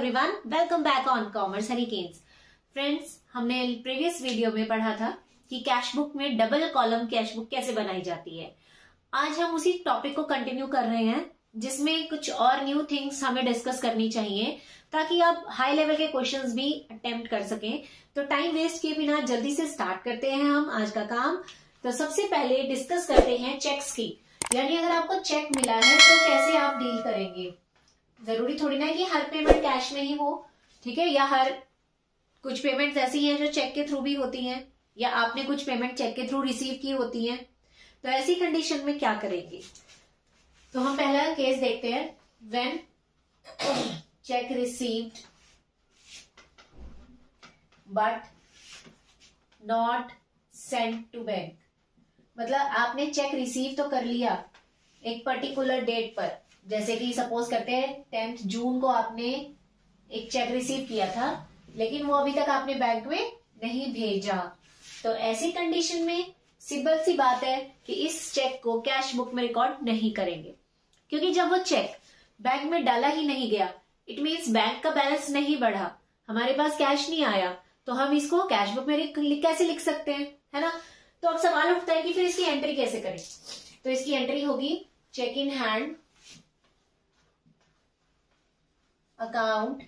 Everyone, welcome back on commerce hurricanes. Friends, हमने previous video में पढ़ा था कि कैश बुक में डबल कॉलम कैश बुक कैसे बनाई जाती है। आज हम उसी टॉपिक को कंटिन्यू कर रहे हैं, जिसमें कुछ और न्यू थिंग्स हमें डिस्कस करनी चाहिए ताकि आप हाई लेवल के क्वेश्चंस भी अटेम्प्ट कर सकें। तो टाइम वेस्ट किए बिना जल्दी से स्टार्ट करते हैं हम आज का काम। तो सबसे पहले डिस्कस करते हैं चेक्स की, यानी अगर आपको चेक मिला है तो कैसे आप डील करेंगे। जरूरी थोड़ी ना कि हर पेमेंट कैश में ही हो, ठीक है, या हर कुछ पेमेंट्स ऐसी हैं जो चेक के थ्रू भी होती हैं, या आपने कुछ पेमेंट चेक के थ्रू रिसीव की होती हैं। तो ऐसी कंडीशन में क्या करेंगे, तो हम पहला केस देखते हैं। When cheque received but not sent to bank, मतलब आपने चेक रिसीव तो कर लिया एक पर्टिकुलर डेट पर, जैसे कि सपोज करते हैं 10 जून को आपने एक चेक रिसीव किया था, लेकिन वो अभी तक आपने बैंक में नहीं भेजा। तो ऐसी कंडीशन में सिंपल सी बात है कि इस चेक को कैश बुक में रिकॉर्ड नहीं करेंगे, क्योंकि जब वो चेक बैंक में डाला ही नहीं गया, इट मीन्स बैंक का बैलेंस नहीं बढ़ा, हमारे पास कैश नहीं आया, तो हम इसको कैश बुक में कैसे लिख सकते हैं, है ना। तो अब सवाल उठता है कि फिर इसकी एंट्री कैसे करें। तो इसकी एंट्री होगी cheque in hand account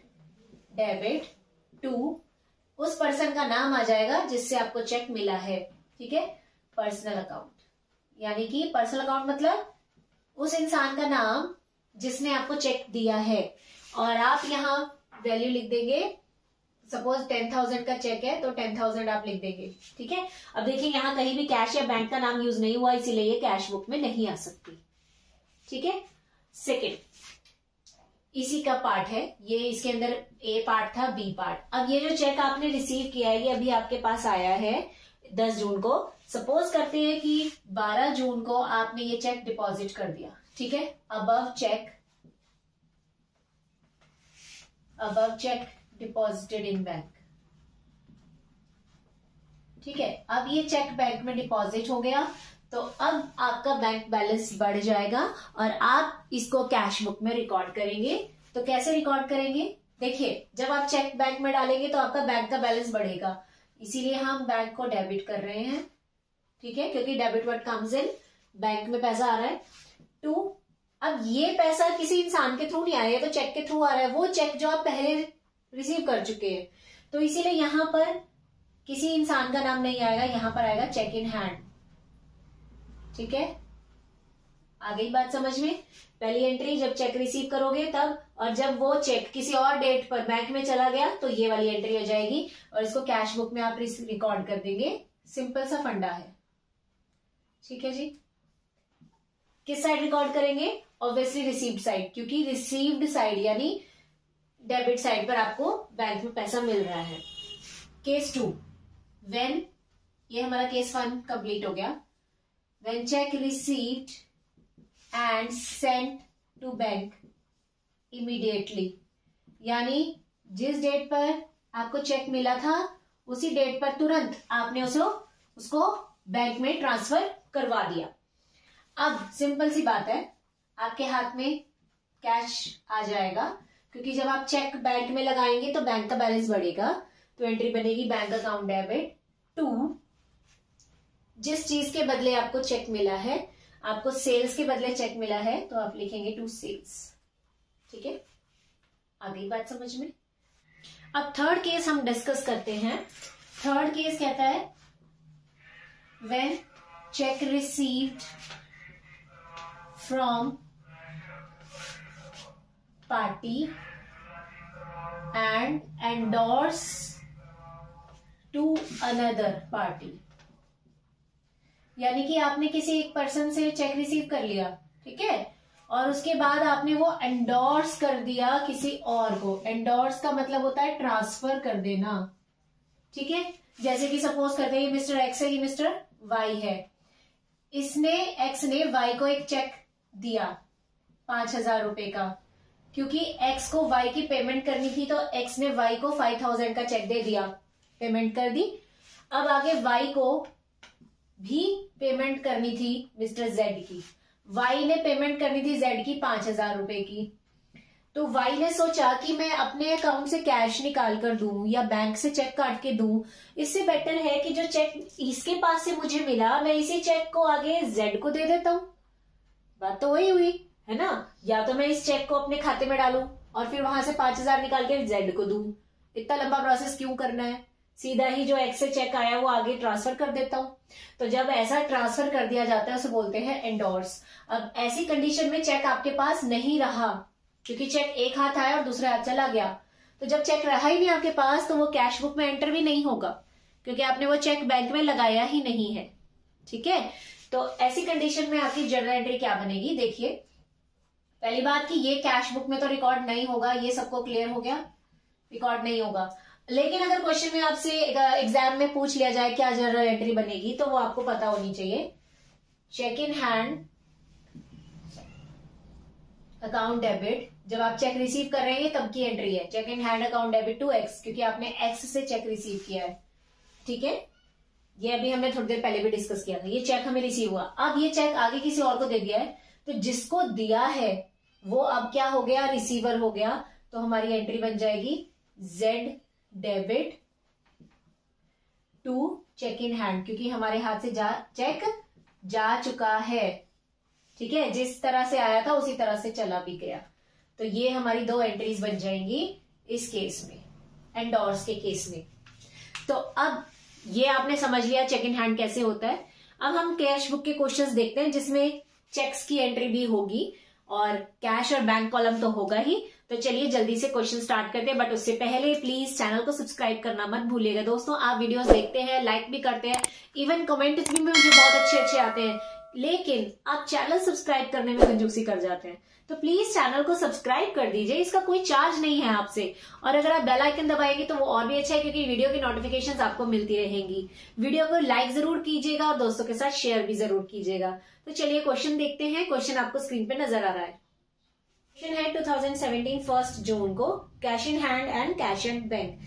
debit to, उस पर्सन का नाम आ जाएगा जिससे आपको चेक मिला है, ठीक है, पर्सनल अकाउंट। यानी कि पर्सनल अकाउंट मतलब उस इंसान का नाम जिसने आपको चेक दिया है, और आप यहाँ वैल्यू लिख देंगे। सपोज 10,000 का चेक है तो 10,000 आप लिख देंगे, ठीक है। अब देखिए यहाँ कहीं भी कैश या बैंक का नाम यूज नहीं हुआ, इसीलिए ये कैश बुक में नहीं आ सकती, ठीक है। सेकेंड, इसी का पार्ट है ये, इसके अंदर ए पार्ट था, बी पार्ट। अब ये जो चेक आपने रिसीव किया है, ये अभी आपके पास आया है 10 जून को। सपोज करते हैं कि 12 जून को आपने ये चेक डिपॉजिट कर दिया, ठीक है। Above check deposited in bank, ठीक है। अब ये चेक बैंक में डिपॉजिट हो गया, तो अब आपका बैंक बैलेंस बढ़ जाएगा और आप इसको कैश बुक में रिकॉर्ड करेंगे। तो कैसे रिकॉर्ड करेंगे, देखिए जब आप चेक बैंक में डालेंगे तो आपका बैंक का बैलेंस बढ़ेगा, इसीलिए हम बैंक को डेबिट कर रहे हैं, ठीक है, क्योंकि debit word comes in, bank में पैसा आ रहा है। टू, अब ये पैसा किसी इंसान के थ्रू नहीं आया, तो चेक के थ्रू आ रहा है, वो चेक जो आप पहले रिसीव कर चुके हैं, तो इसीलिए यहां पर किसी इंसान का नाम नहीं आएगा, यहां पर आएगा चेक इन हैंड, ठीक है। आ गई बात समझ में। पहली एंट्री जब चेक रिसीव करोगे तब, और जब वो चेक किसी और डेट पर बैंक में चला गया तो ये वाली एंट्री हो जाएगी, और इसको कैश बुक में आप रिकॉर्ड कर देंगे। सिंपल सा फंडा है, ठीक है जी। किस साइड रिकॉर्ड करेंगे, ऑब्वियसली रिसीव्ड साइड, क्योंकि रिसीव्ड साइड यानी डेबिट साइड पर आपको बैंक में पैसा मिल रहा है। केस 2, व्हेन, ये हमारा केस 1 कंप्लीट हो गया। When check received and sent to bank immediately, यानी जिस डेट पर आपको चेक मिला था उसी डेट पर तुरंत आपने उसको बैंक में ट्रांसफर करवा दिया। अब सिंपल सी बात है, आपके हाथ में कैश आ जाएगा, क्योंकि जब आप चेक बैंक में लगाएंगे तो बैंक का बैलेंस बढ़ेगा। तो एंट्री बनेगी बैंक अकाउंट डेबिट टू, जिस चीज के बदले आपको चेक मिला है, आपको सेल्स के बदले चेक मिला है, तो आप लिखेंगे टू सेल्स, ठीक है। आ गई बात समझ में। अब थर्ड केस हम डिस्कस करते हैं। थर्ड केस कहता है when cheque received from party and endorse to another party, यानी कि आपने किसी एक पर्सन से चेक रिसीव कर लिया, ठीक है, और उसके बाद आपने वो एंडोर्स कर दिया किसी और को। एंडोर्स का मतलब होता है ट्रांसफर कर देना, ठीक है। जैसे कि सपोज करते हैं मिस्टर एक्स है, ये मिस्टर वाई है, एक्स ने वाई को एक चेक दिया 5,000 रुपए का, क्योंकि एक्स को वाई की पेमेंट करनी थी, तो एक्स ने वाई को 5,000 का चेक दे दिया, पेमेंट कर दी। अब आगे वाई को भी पेमेंट करनी थी मिस्टर जेड की, वाई ने पेमेंट करनी थी जेड की 5,000 रुपए की। तो वाई ने सोचा कि मैं अपने अकाउंट से कैश निकाल कर दूं या बैंक से चेक काट के दूं, इससे बेटर है कि जो चेक इसके पास से मुझे मिला मैं इसी चेक को आगे जेड को दे देता हूं। बात तो वही हुई है ना। या तो मैं इस चेक को अपने खाते में डालूं और फिर वहां से 5,000 निकाल के जेड को दूं। इतना लंबा प्रोसेस क्यों करना है, सीधा ही जो एक्स से चेक आया वो आगे ट्रांसफर कर देता हूं। तो जब ऐसा ट्रांसफर कर दिया जाता है उसे बोलते हैं एंडोर्स। अब ऐसी कंडीशन में चेक आपके पास नहीं रहा, क्योंकि चेक एक हाथ आया और दूसरे हाथ चला गया। तो जब चेक रहा ही नहीं आपके पास तो वो कैश बुक में एंटर भी नहीं होगा, क्योंकि आपने वो चेक बैंक में लगाया ही नहीं है। ठीक है, तो ऐसी कंडीशन में आपकी जर्नल एंट्री क्या बनेगी, देखिए। पहली बात कि ये कैश बुक में तो रिकॉर्ड नहीं होगा, ये सबको क्लियर हो गया, रिकॉर्ड नहीं होगा। लेकिन अगर क्वेश्चन में आपसे एग्जाम में पूछ लिया जाए क्या जर्नल एंट्री बनेगी, तो वो आपको पता होनी चाहिए। Cheque in hand account debit, जब आप चेक रिसीव कर रहे हैं तब की एंट्री है। Cheque in hand account debit to X, क्योंकि आपने एक्स से चेक रिसीव किया है। ठीक है, ये अभी हमने थोड़ी देर पहले भी डिस्कस किया था। ये चेक हमें रिसीव हुआ, अब ये चेक आगे किसी और को दे दिया है, तो जिसको दिया है वो अब क्या हो गया, रिसीवर हो गया। तो हमारी एंट्री बन जाएगी Z debit to cheque in hand, क्योंकि हमारे हाथ से चेक जा चुका है। ठीक है, जिस तरह से आया था उसी तरह से चला भी गया। तो ये हमारी दो एंट्रीज बन जाएंगी इस केस में, एंडोर्स के केस में। तो अब ये आपने समझ लिया चेक इन हैंड कैसे होता है। अब हम कैश बुक के क्वेश्चंस देखते हैं जिसमें चेक्स की एंट्री भी होगी और कैश और बैंक कॉलम तो होगा ही। तो चलिए जल्दी से क्वेश्चन स्टार्ट करते हैं, बट उससे पहले प्लीज चैनल को सब्सक्राइब करना मत भूलिएगा दोस्तों। आप वीडियोस देखते हैं, लाइक भी करते हैं, इवन कमेंट्स भी मुझे बहुत अच्छे अच्छे आते हैं, लेकिन आप चैनल सब्सक्राइब करने में कंजूसी कर जाते हैं। तो प्लीज चैनल को सब्सक्राइब कर दीजिए, इसका कोई चार्ज नहीं है आपसे। और अगर आप बेल आइकन दबाएंगे तो वो और भी अच्छा है, क्योंकि वीडियो की नोटिफिकेशंस आपको मिलती रहेंगी। वीडियो को लाइक जरूर कीजिएगा और दोस्तों के साथ शेयर भी जरूर कीजिएगा। तो चलिए क्वेश्चन देखते हैं। क्वेश्चन आपको स्क्रीन पे नजर आ रहा है। क्वेश्चन है 2017 1 जून को, cash in hand and cash and bank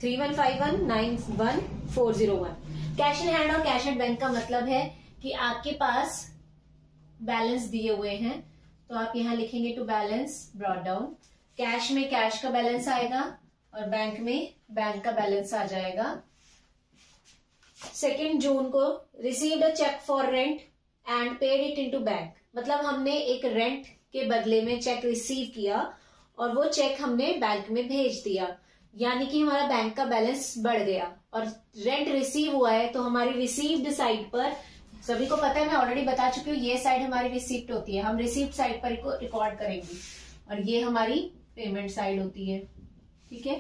315191 cash in hand और कैश एंड बैंक का मतलब है कि आपके पास बैलेंस दिए हुए हैं, तो आप यहां लिखेंगे to balance brought down. Cash में कैश का बैलेंस आएगा और बैंक में बैंक का बैलेंस आ जाएगा। 2 जून को received a cheque for rent and paid it into bank, मतलब हमने एक रेंट के बदले में चेक रिसीव किया और वो चेक हमने बैंक में भेज दिया, यानी कि हमारा बैंक का बैलेंस बढ़ गया। और रेंट रिसीव हुआ है तो हमारी रिसीव्ड साइड पर, सभी को पता है, मैं ऑलरेडी बता चुकी हूँ, ये साइड हमारी रिसीप्ट होती है, हम रिसीप्ट साइड पर रिकॉर्ड करेंगे, और ये हमारी पेमेंट साइड होती है। ठीक है,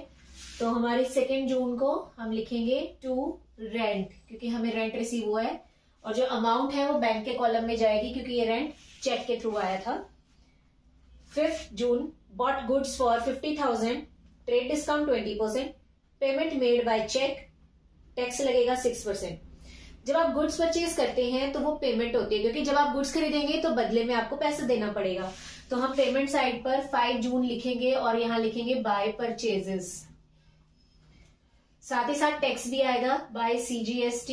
तो हमारी 2 जून को हम लिखेंगे टू रेंट, क्योंकि हमें रेंट रिसीव हुआ है और जो अमाउंट है वो बैंक के कॉलम में जाएगी, क्योंकि ये रेंट चेक के थ्रू आया था। 5 June bought goods for 50,000, trade discount 20%, payment made by cheque, tax लगेगा 6%। जब आप गुड्स परचेज करते हैं तो वो पेमेंट होती है, क्योंकि जब आप गुड्स खरीदेंगे तो बदले में आपको पैसा देना पड़ेगा। तो हम पेमेंट साइड पर 5 जून लिखेंगे और यहां लिखेंगे बाय परचेजेस। साथ ही साथ टैक्स भी आएगा by CGST,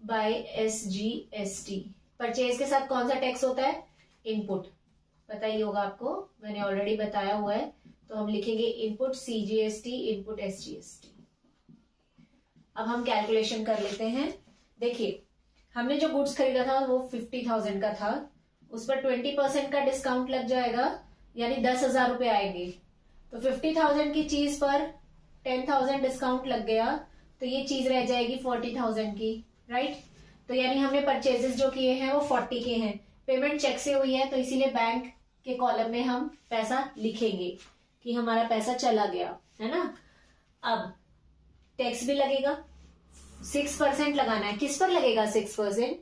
by SGST। Purchase के साथ कौन सा टैक्स होता है, इनपुट, पता ही होगा आपको, मैंने ऑलरेडी बताया हुआ है। तो हम लिखेंगे इनपुट CGST, इनपुट SGST। अब हम कैलकुलेशन कर लेते हैं। देखिए, हमने जो गुड्स खरीदा था वो 50,000 का था, उस पर 20% का डिस्काउंट लग जाएगा, यानी 10,000 रुपए आएंगे। तो 50,000 की चीज पर 10,000 डिस्काउंट लग गया, तो ये चीज रह जाएगी 40,000 की, राइट। तो यानी हमने परचेजेस जो किए हैं वो 40 के हैं, पेमेंट चेक से हुई है, तो इसीलिए बैंक के कॉलम में हम पैसा लिखेंगे कि हमारा पैसा चला गया, है ना। अब टैक्स भी लगेगा, 6% लगाना है। किस पर लगेगा 6%?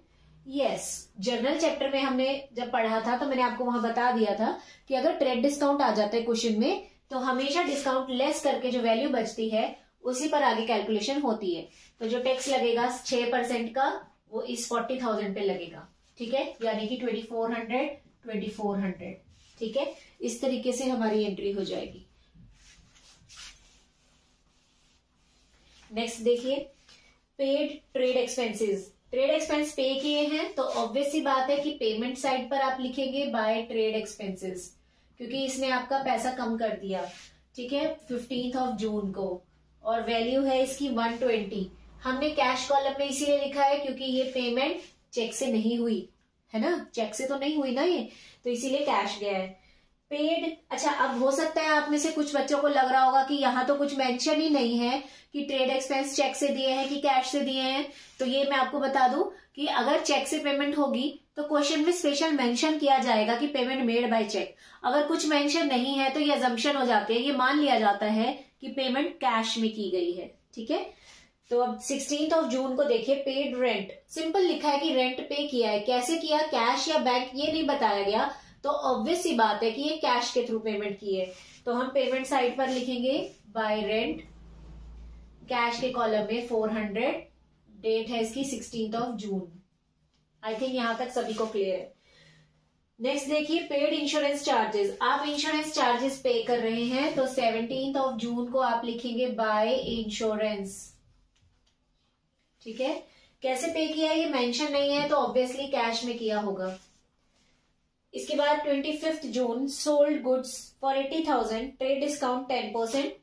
यस, जर्नल चैप्टर में हमने जब पढ़ा था तो मैंने आपको वहां बता दिया था कि अगर ट्रेड डिस्काउंट आ जाता है क्वेश्चन में, तो हमेशा डिस्काउंट लेस करके जो वैल्यू बचती है उसी पर आगे कैलकुलेशन होती है। तो जो टैक्स लगेगा 6% का, वो इस 40,000 पे लगेगा। ठीक है, यानी कि 2400। ठीक है, इस तरीके से हमारी एंट्री हो जाएगी। नेक्स्ट देखिए, paid trade expenses. Trade expense पे किए हैं तो ऑब्वियस सी बात है कि पेमेंट साइड पर आप लिखेंगे बाय ट्रेड एक्सपेंसेस, क्योंकि इसने आपका पैसा कम कर दिया, ठीक है, 15 जून को, और वैल्यू है इसकी 120। हमने कैश कॉलम में इसीलिए लिखा है क्योंकि ये पेमेंट चेक से नहीं हुई है ना, चेक से तो नहीं हुई ना ये, तो इसीलिए कैश गया है। पेड, अच्छा अब हो सकता है आप में से कुछ बच्चों को लग रहा होगा कि यहाँ तो कुछ मेंशन ही नहीं है कि ट्रेड एक्सपेंस चेक से दिए हैं कि कैश से दिए हैं। तो ये मैं आपको बता दूं कि अगर चेक से पेमेंट होगी तो क्वेश्चन में स्पेशल मेंशन किया जाएगा कि पेमेंट मेड बाय चेक। अगर कुछ मेंशन नहीं है तो ये अजम्पशन हो जाती है, ये मान लिया जाता है कि पेमेंट कैश में की गई है, ठीक है। तो अब 16 जून को देखिए, पेड रेंट, सिंपल लिखा है कि रेंट पे किया है, कैसे किया, कैश या बैंक, ये नहीं बताया गया, तो ऑब्वियस सी बात है कि ये कैश के थ्रू पेमेंट की है। तो हम पेमेंट साइड पर लिखेंगे बाय रेंट, कैश के कॉलम में 400, डेट है इसकी 16 जून। आई थिंक यहां तक सभी को क्लियर है। नेक्स्ट देखिए, पेड इंश्योरेंस चार्जेस, आप इंश्योरेंस चार्जेस पे कर रहे हैं, तो 17 जून को आप लिखेंगे बाय इंश्योरेंस, ठीक है। कैसे पे किया ये मेंशन नहीं है, तो ऑब्वियसली कैश में किया होगा। इसके बाद 25 June, sold goods for 80,000, trade discount 10%,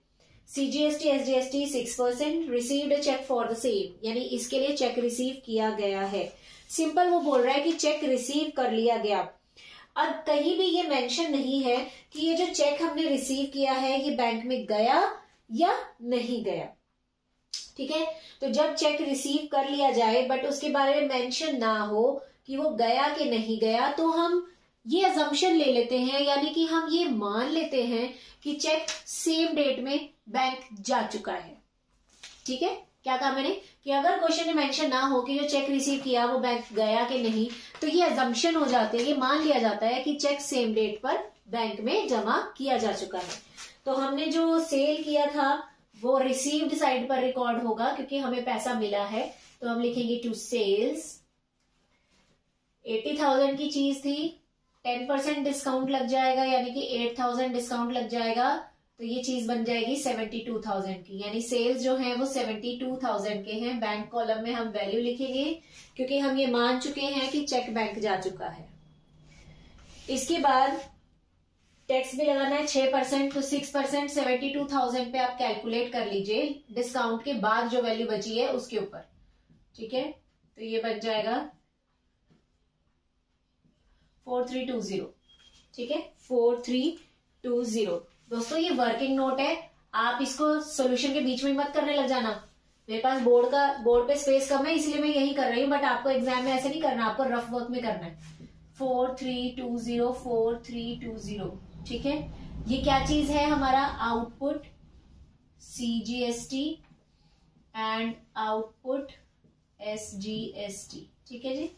CGST SGST 6%, received a cheque for the same, यानी इसके लिए चेक रिसीव किया गया है। सिंपल वो बोल रहा है कि चेक रिसीव कर लिया गया। अब कहीं भी ये मेंशन नहीं है कि ये जो चेक हमने रिसीव किया है ये बैंक में गया या नहीं गया, ठीक है। तो जब चेक रिसीव कर लिया जाए बट उसके बारे में मेंशन ना हो कि वो गया कि नहीं गया, तो हम ये अजम्पशन ले लेते हैं, यानी कि हम ये मान लेते हैं कि चेक सेम डेट में बैंक जा चुका है, ठीक है। क्या कहा मैंने कि अगर क्वेश्चन में मेंशन ना हो कि जो चेक रिसीव किया वो बैंक गया कि नहीं, तो ये अजम्पशन हो जाते हैं, ये मान लिया जाता है कि चेक सेम डेट पर बैंक में जमा किया जा चुका है। तो हमने जो सेल किया था वो रिसीव्ड साइड पर रिकॉर्ड होगा क्योंकि हमें पैसा मिला है, तो हम लिखेंगे टू सेल्स। 80,000 की चीज थी, 10% डिस्काउंट लग जाएगा, यानी कि 8,000 डिस्काउंट लग जाएगा, तो ये चीज बन जाएगी 72,000 की, यानी सेल्स जो है वो 72,000 के हैं। बैंक कॉलम में हम वैल्यू लिखेंगे क्योंकि हम ये मान चुके हैं कि चेक बैंक जा चुका है। इसके बाद टैक्स भी लगाना है 6%, तो 6% 72,000 पे आप कैलकुलेट कर लीजिए डिस्काउंट के बाद जो वैल्यू बची है उसके ऊपर, ठीक है। तो ये बन जाएगा 4320, ठीक है, 4320। दोस्तों ये वर्किंग नोट है, आप इसको सॉल्यूशन के बीच में मत करने लग जाना। मेरे पास बोर्ड पे स्पेस कम है इसलिए मैं यही कर रही हूँ, बट आपको एग्जाम में ऐसे नहीं करना, आपको रफ वर्क में करना है। 4320, 4320, ठीक है। ये क्या चीज है, हमारा output CGST and output SGST, ठीक है जी।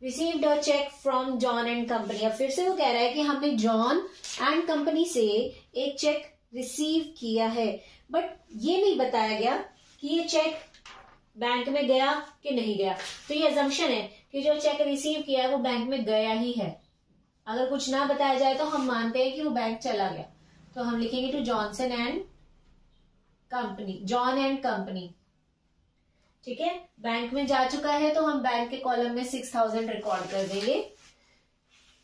Received a cheque from John and company, अब फिर से वो कह रहा है कि हमने जॉन एंड कंपनी से एक चेक रिसीव किया है, बट ये नहीं बताया गया कि ये चेक बैंक में गया कि नहीं गया। तो ये अजम्पशन है कि जो चेक रिसीव किया है वो बैंक में गया ही है। अगर कुछ ना बताया जाए तो हम मानते हैं कि वो बैंक चला गया, तो हम लिखेंगे to Johnson and company, John and company, ठीक है। बैंक में जा चुका है तो हम बैंक के कॉलम में 6,000 रिकॉर्ड कर देंगे।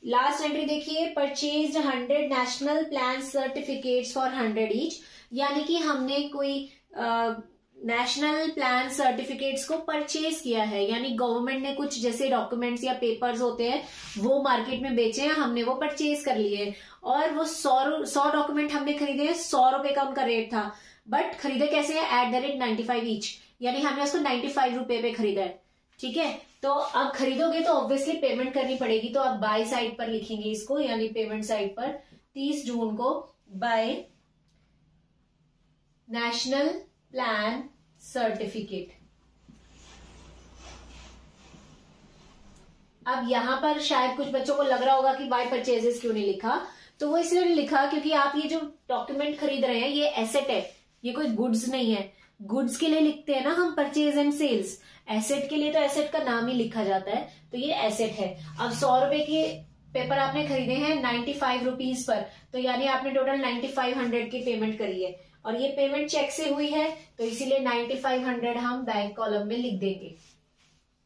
लास्ट एंट्री देखिए, purchased 100 national plan certificates for 100 each, यानी कि हमने कोई नेशनल प्लान सर्टिफिकेट्स को परचेज किया है, यानी गवर्नमेंट ने कुछ जैसे डॉक्यूमेंट्स या पेपर्स होते हैं वो मार्केट में बेचे हैं, हमने वो परचेज कर लिए, और वो 100 डॉक्यूमेंट हमने खरीदे हैं, 100 रुपए का उनका रेट था, बट खरीदे कैसे है, @95 ईच, यानी हमने उसको 95 रुपए पे खरीदा है, ठीक है। तो अब खरीदोगे तो ऑब्वियसली पेमेंट करनी पड़ेगी, तो अब बाय साइड पर लिखेंगे इसको, यानी पेमेंट साइड पर 30 जून को बाय नेशनल प्लान सर्टिफिकेट। अब यहां पर शायद कुछ बच्चों को लग रहा होगा कि बाय परचेजेस क्यों नहीं लिखा, तो वो इसलिए नहीं लिखा क्योंकि आप ये जो डॉक्यूमेंट खरीद रहे हैं ये एसेट है, ये कोई गुड्स नहीं है। गुड्स के लिए लिखते हैं ना हम परचेज एंड सेल्स, एसेट के लिए तो एसेट का नाम ही लिखा जाता है, तो ये एसेट है। अब 100 रुपए के पेपर आपने खरीदे हैं 95 रुपीज पर, तो यानी आपने टोटल 9500 की पेमेंट करी है, और ये पेमेंट चेक से हुई है, तो इसीलिए 9500 हम बैंक कॉलम में लिख देंगे,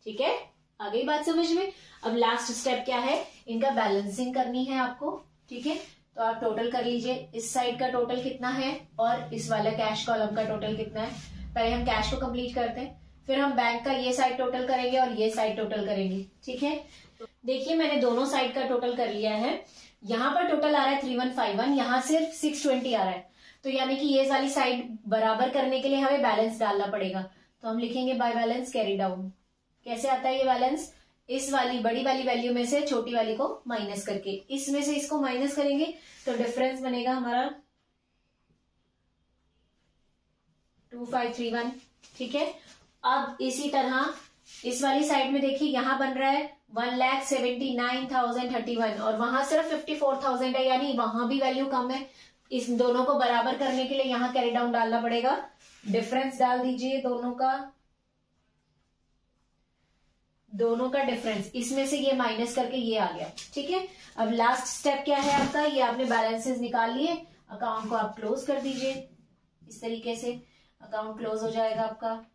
ठीक है। आ गई बात समझ में। अब लास्ट स्टेप क्या है, इनका बैलेंसिंग करनी है आपको, ठीक है। तो आप टोटल कर लीजिए, इस साइड का टोटल कितना है और इस वाला कैश कॉलम का टोटल कितना है। पहले हम कैश को कंप्लीट करते हैं, फिर हम बैंक का ये साइड टोटल करेंगे और ये साइड टोटल करेंगे, ठीक है। तो देखिए मैंने दोनों साइड का टोटल कर लिया है। यहाँ पर टोटल आ रहा है 3151, यहाँ सिर्फ 620 आ रहा है। तो यानी कि ये वाली साइड बराबर करने के लिए हमें बैलेंस डालना पड़ेगा। तो हम लिखेंगे बाय बैलेंस कैरी डाउन। कैसे आता है ये बैलेंस, इस वाली बड़ी वाली वैल्यू में से छोटी वाली को माइनस करके, इसमें से इसको माइनस करेंगे तो डिफरेंस बनेगा हमारा 2531, ठीक है। अब इसी तरह इस वाली साइड में देखिए यहां बन रहा है 1,79,031 और वहां सिर्फ 54,000 है, यानी वहां भी वैल्यू कम है। इस दोनों को बराबर करने के लिए यहां कैरी डाउन डालना पड़ेगा। डिफरेंस डाल दीजिए दोनों का डिफरेंस, इसमें से ये माइनस करके ये आ गया, ठीक है। अब लास्ट स्टेप क्या है आपका, ये आपने बैलेंसेस निकाल लिए, अकाउंट को आप क्लोज कर दीजिए। इस तरीके से अकाउंट क्लोज हो जाएगा आपका।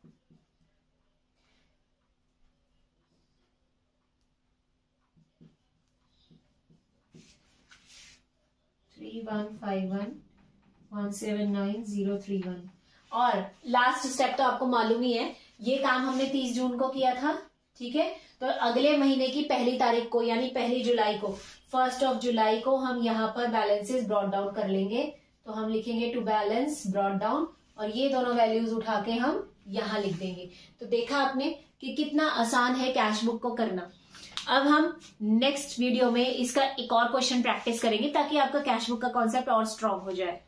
$3151,179,031 और लास्ट स्टेप तो आपको मालूम ही है, ये काम हमने 30 जून को किया था, ठीक है। तो अगले महीने की 1 तारीख को यानी 1 जुलाई को, 1 जुलाई को हम यहाँ पर बैलेंसेस ब्रॉट डाउन कर लेंगे। तो हम लिखेंगे टू बैलेंस ब्रॉट डाउन और ये दोनों वैल्यूज उठा के हम यहाँ लिख देंगे। तो देखा आपने कि कितना आसान है कैश बुक को करना। अब हम नेक्स्ट वीडियो में इसका एक और क्वेश्चन प्रैक्टिस करेंगे ताकि आपका कैश बुक का कॉन्सेप्ट और स्ट्रांग हो जाए।